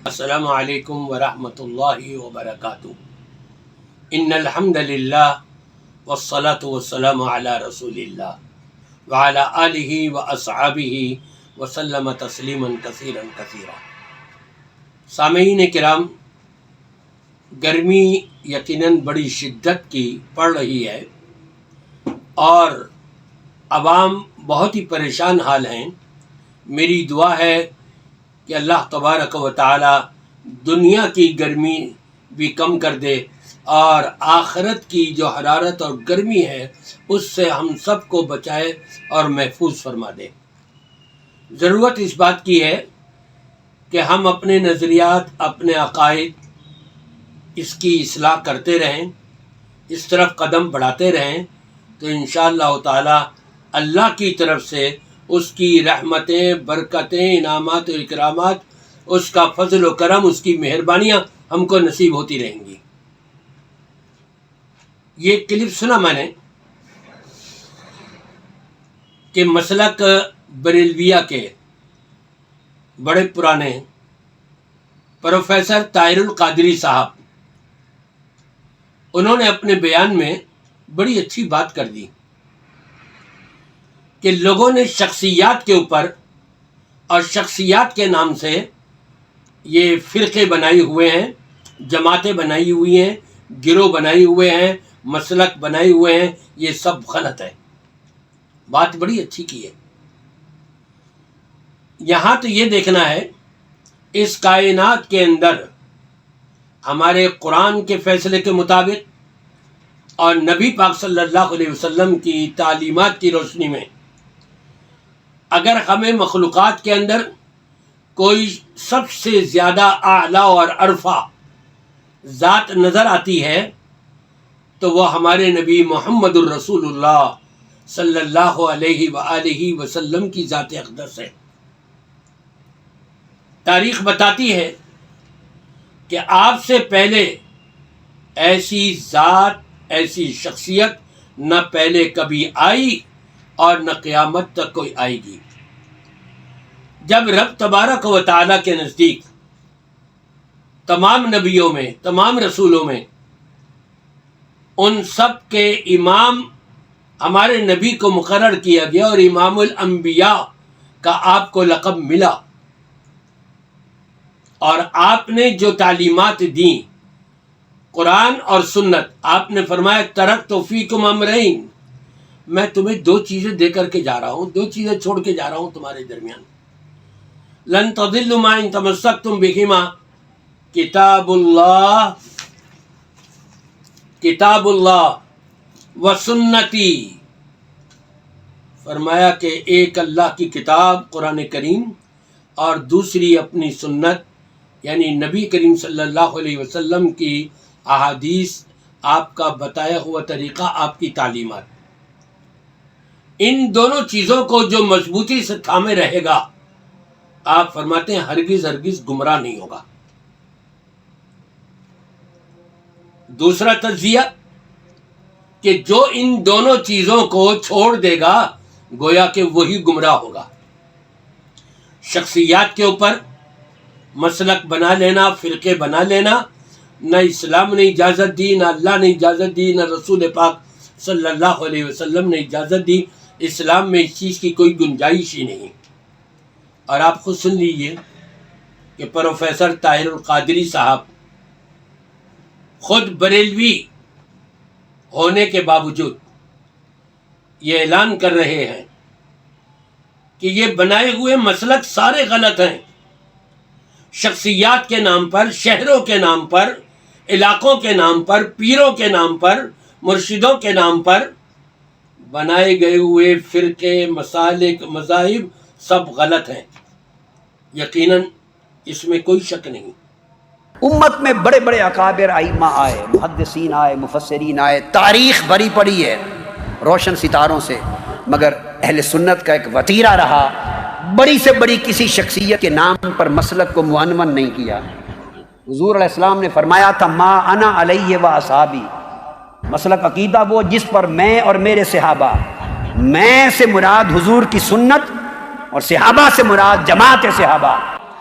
السلام علیکم ورحمۃ اللہ وبرکاتہ۔ ان الحمد للہ والصلاة والسلام علی رسول اللہ وعلی آلہ واصحابہ وسلم تسلیما کثیرا کثیرا۔ سامعین کرام، گرمی یقیناً بڑی شدت کی پڑ رہی ہے اور عوام بہت ہی پریشان حال ہیں۔ میری دعا ہے کہ اللہ تبارک و تعالی دنیا کی گرمی بھی کم کر دے اور آخرت کی جو حرارت اور گرمی ہے اس سے ہم سب کو بچائے اور محفوظ فرما دے۔ ضرورت اس بات کی ہے کہ ہم اپنے نظریات، اپنے عقائد اس کی اصلاح کرتے رہیں، اس طرف قدم بڑھاتے رہیں، تو انشاءاللہ تعالی اللہ کی طرف سے اس کی رحمتیں، برکتیں، انعامات و اکرامات، اس کا فضل و کرم، اس کی مہربانیاں ہم کو نصیب ہوتی رہیں گی۔ یہ کلپ سنا میں نے کہ مسلک بریلویہ کے بڑے پرانے پروفیسر طاہر القادری صاحب، انہوں نے اپنے بیان میں بڑی اچھی بات کر دی کہ لوگوں نے شخصیات کے اوپر اور شخصیات کے نام سے یہ فرقے بنائے ہوئے ہیں، جماعتیں بنائی ہوئی ہیں، گروہ بنائے ہوئے ہیں، مسلک بنائے ہوئے ہیں۔ یہ سب غلط ہے۔ بات بڑی اچھی کی ہے۔ یہاں تو یہ دیکھنا ہے اس کائنات کے اندر ہمارے قرآن کے فیصلے کے مطابق اور نبی پاک صلی اللہ علیہ وسلم کی تعلیمات کی روشنی میں اگر ہمیں مخلوقات کے اندر کوئی سب سے زیادہ اعلیٰ اور عرفہ ذات نظر آتی ہے تو وہ ہمارے نبی محمد الرسول اللہ صلی اللہ علیہ وآلہ وسلم کی ذات اقدس ہے۔ تاریخ بتاتی ہے کہ آپ سے پہلے ایسی ذات، ایسی شخصیت نہ پہلے کبھی آئی اور نہ قیامت تک کوئی آئے گی۔ جب رب تبارک و تعالیٰ کے نزدیک تمام نبیوں میں، تمام رسولوں میں ان سب کے امام ہمارے نبی کو مقرر کیا گیا اور امام الانبیاء کا آپ کو لقب ملا، اور آپ نے جو تعلیمات دیں قرآن اور سنت، آپ نے فرمایا ترکت فیکم امرین، میں تمہیں دو چیزیں دے کر کے جا رہا ہوں، دو چیزیں چھوڑ کے جا رہا ہوں تمہارے درمیان۔ لن تضلوا ما ان تمسکتم بہما کتاب اللہ و سنتی۔ فرمایا کہ ایک اللہ کی کتاب قرآن کریم اور دوسری اپنی سنت یعنی نبی کریم صلی اللہ علیہ وسلم کی احادیث، آپ کا بتایا ہوا طریقہ، آپ کی تعلیمات۔ ان دونوں چیزوں کو جو مضبوطی سے تھامے رہے گا، آپ فرماتے ہیں ہرگز ہرگز گمراہ نہیں ہوگا۔ دوسرا تجزیہ کہ جو ان دونوں چیزوں کو چھوڑ دے گا گویا کہ وہی گمراہ ہوگا۔ شخصیات کے اوپر مسلک بنا لینا، فرقے بنا لینا، نہ اسلام نے اجازت دی، نہ اللہ نے اجازت دی، نہ رسول پاک صلی اللہ علیہ وسلم نے اجازت دی۔ اسلام میں اس چیز کی کوئی گنجائش ہی نہیں۔ اور آپ خود سن لیجئے کہ پروفیسر طاہر القادری صاحب خود بریلوی ہونے کے باوجود یہ اعلان کر رہے ہیں کہ یہ بنائے ہوئے مسلک سارے غلط ہیں۔ شخصیات کے نام پر، شہروں کے نام پر، علاقوں کے نام پر، پیروں کے نام پر، مرشدوں کے نام پر بنائے گئے ہوئے فرقے، مسالک، مذاہب سب غلط ہیں۔ یقیناً اس میں کوئی شک نہیں۔ امت میں بڑے بڑے اکابر ائمہ آئے، محدثین آئے، مفسرین آئے، تاریخ بھری پڑی ہے روشن ستاروں سے، مگر اہل سنت کا ایک وتیرہ رہا، بڑی سے بڑی کسی شخصیت کے نام پر مسلک کو معنون نہیں کیا۔ حضور علیہ السلام نے فرمایا تھا ما انا علیہ و اصحابی، مسلک عقیدہ وہ جس پر میں اور میرے صحابہ، میں سے مراد حضور کی سنت اور صحابہ سے مراد جماعت صحابہ۔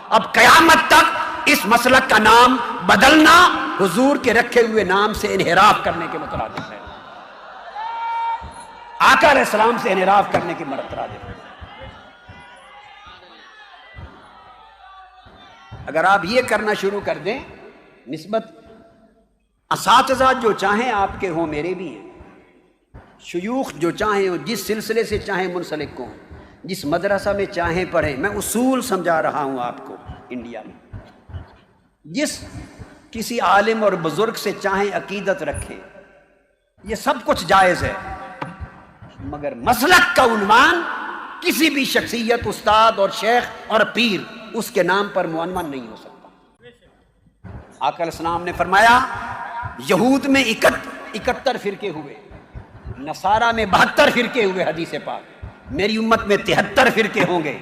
اب قیامت تک اس مسلک کا نام بدلنا حضور کے رکھے ہوئے نام سے انحراف کرنے کے مترادف ہے، آقا علیہ السلام سے انحراف کرنے کے مترادف ہے۔ اگر آپ یہ کرنا شروع کر دیں، نسبت اساتذہ جو چاہیں آپ کے ہوں، میرے بھی ہیں، شیوخ جو چاہیں ہوں، جس سلسلے سے چاہیں منسلک ہوں، جس مدرسہ میں چاہیں پڑھیں، میں اصول سمجھا رہا ہوں آپ کو انڈیا میں، جس کسی عالم اور بزرگ سے چاہیں عقیدت رکھیں، یہ سب کچھ جائز ہے، مگر مسلک کا عنوان کسی بھی شخصیت، استاد اور شیخ اور پیر اس کے نام پر معنون نہیں ہو سکتا۔ آقا علیہ السلام نے فرمایا یہود میں 71 فرقے ہوئے، نصارہ میں 72 فرقے ہوئے، حدیث پاک، میری امت میں 73 فرقے ہوں گے،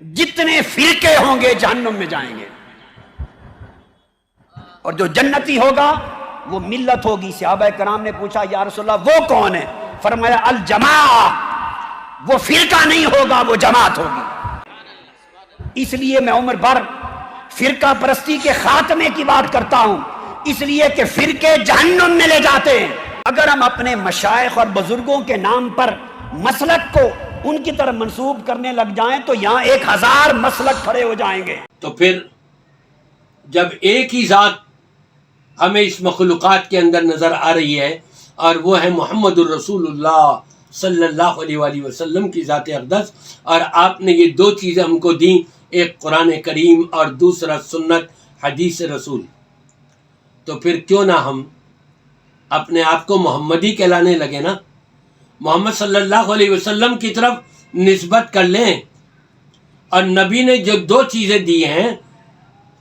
جتنے فرقے ہوں گے جہنم میں جائیں گے، اور جو جنتی ہوگا وہ ملت ہوگی۔ صحابہ کرام نے پوچھا یا رسول اللہ وہ کون ہے؟ فرمایا الجماع، وہ فرقہ نہیں ہوگا، وہ جماعت ہوگی۔ اس لیے میں عمر بھر فرقہ پرستی کے خاتمے کی بات کرتا ہوں، اس لیے کہ فرقے جہنم میں لے جاتے ہیں۔ اگر ہم اپنے مشائخ اور بزرگوں کے نام پر مسلک کو ان کی طرف منسوب کرنے لگ جائیں تو یہاں 1000 مسلک کھڑے ہو جائیں گے۔ تو پھر جب ایک ہی ذات ہمیں اس مخلوقات کے اندر نظر آ رہی ہے اور وہ ہے محمد الرسول اللہ صلی اللہ علیہ وآلہ وسلم کی ذات اقدس، اور آپ نے یہ دو چیزیں ہم کو دیں، ایک قرآن کریم اور دوسرا سنت حدیث رسول، تو پھر کیوں نہ ہم اپنے آپ کو محمدی کہلانے لگے نا، محمد صلی اللہ علیہ وسلم کی طرف نسبت کر لیں۔ اور نبی نے جو دو چیزیں دی ہیں،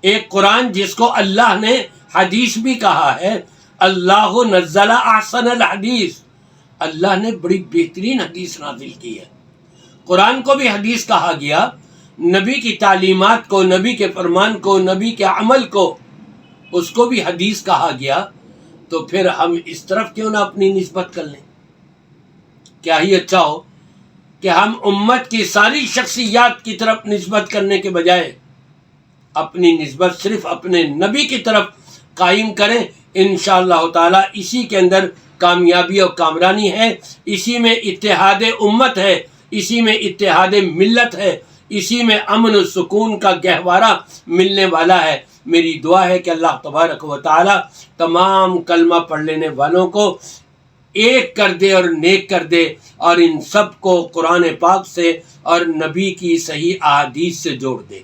ایک قرآن جس کو اللہ نے حدیث بھی کہا ہے، اللہ نزل احسن الحدیث، اللہ نے بڑی بہترین حدیث نازل کی ہے۔ قرآن کو بھی حدیث کہا گیا، نبی کی تعلیمات کو، نبی کے فرمان کو، نبی کے عمل کو، اس کو بھی حدیث کہا گیا، تو پھر ہم اس طرف کیوں نہ اپنی نسبت کر لیں؟ کیا ہی اچھا ہو کہ ہم امت کی ساری شخصیات کی طرف نسبت کرنے کے بجائے اپنی نسبت صرف اپنے نبی کی طرف قائم کریں۔ انشاءاللہ تعالی اسی کے اندر کامیابی اور کامرانی ہے، اسی میں اتحاد امت ہے، اسی میں اتحاد ملت ہے، اسی میں امن و سکون کا گہوارہ ملنے والا ہے۔ میری دعا ہے کہ اللہ تبارک و تعالی تمام کلمہ پڑھ لینے والوں کو ایک کر دے اور نیک کر دے، اور ان سب کو قرآن پاک سے اور نبی کی صحیح احادیث سے جوڑ دے۔